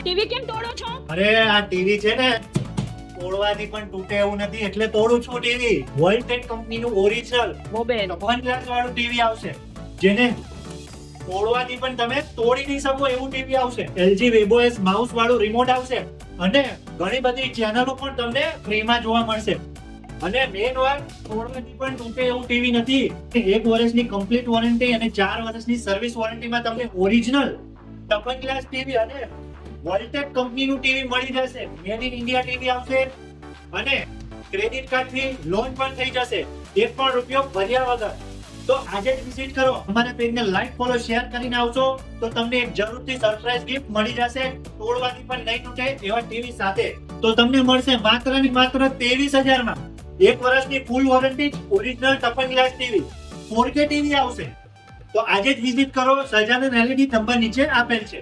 TV કેમ તોડો છો? અરે આ ટીવી છે ને તોડવાથી પણ તૂટે એવું નથી એટલે તોડું છું ટીવી. વોલ્ટેક કંપનીનું ઓરિજિનલ મોબાઈલ 1 ગ્લાસ વાળું ટીવી આવશે જેને તોડવાથી પણ તમે તોડી નહીં શકો એવું ટીવી આવશે. LG WebOS માઉસ વાળું રિમોટ આવશે અને ઘણી બધી ચેનલો પણ તમને ફ્રીમાં જોવા મળશે. અને મેઇન વાત તોડવાથી પણ તૂટે એવું ટીવી નથી. 1 વર્ષની કમ્પ્લીટ વોરંટી અને 4 વર્ષની સર્વિસ વોરંટીમાં તમને ઓરિજિનલ ટફન ગ્લાસ ટીવી અને વોલ્ટેક કંપનીનું ટીવી મળી જશે. મેડ ઇન ઇન્ડિયા ટીવી આવશે અને ક્રેડિટ કાર્ડ થી લોન પણ થઈ જશે 1 પણ રૂપિયો ભર્યા વગર. તો આજે જ વિઝિટ કરો. અમારા પેજને લાઈક ફોલો શેર કરીને આવશો તો તમને એક જરૂરથી સરપ્રાઈઝ ગિફ્ટ મળી જશે તોડવાથી પણ નહીં તૂટે એવા ટીવી સાથે. તો તમને મળશે માત્ર ને માત્ર 23,000 માં 1 વર્ષની ફૂલ વોરંટી, ઓરિજિનલ ટફન ગ્લાસ ટીવી, 4K ટીવી આવશે. તો આજે જ વિઝિટ કરો. સહજાનંદ LED નંબર નીચે આપેલ છે.